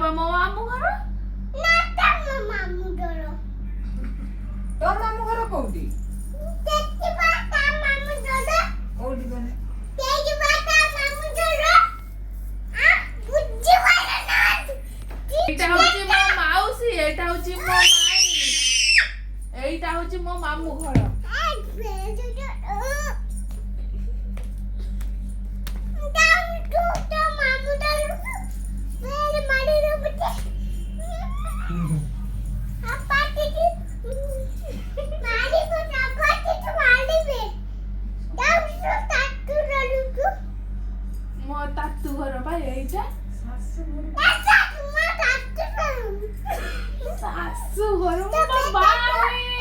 बा मो मामू घर ना ता मामू घर तो मामू घर कोठी तेजी बा ता मामू घर ओडी बने तेजी बा ता मामू घर आ बुद्धि वाला ना एटा होची मो माउसी एटा होची मो माई एटा होची मो मामू घर मो तातू घर बा एटा सासू घर मो बाई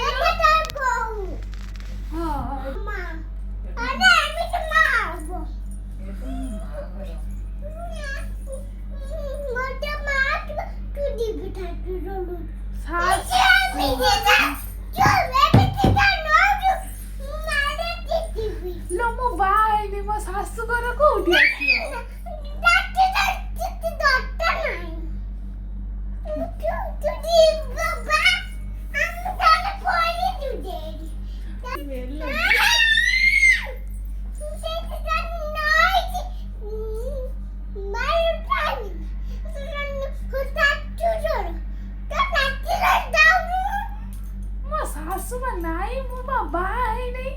लो मो बाई ने मो सासू घर कोठी आसियो मो सासू मा नाही मो बाई नहीं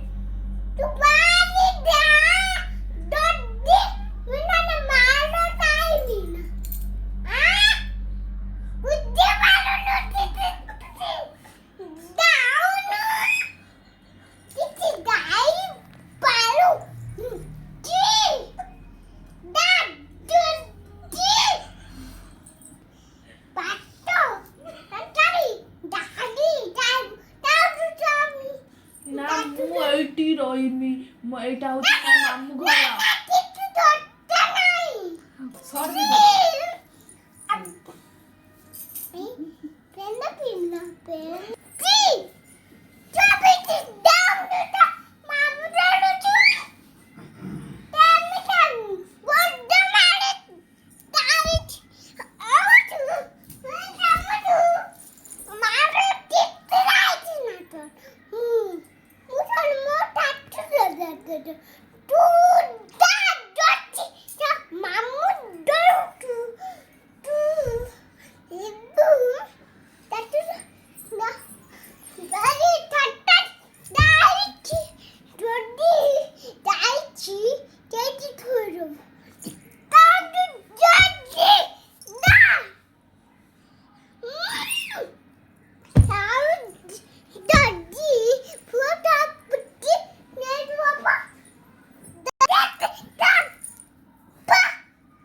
ना मु एटी रोइनी मो एटा होची मो मामू घर सॉरी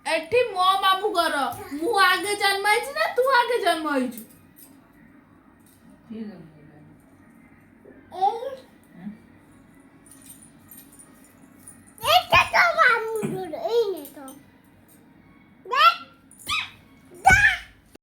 एठी मो मामू घर मु आगे जन्माइछि ना तू आगे जन्म होइछु ए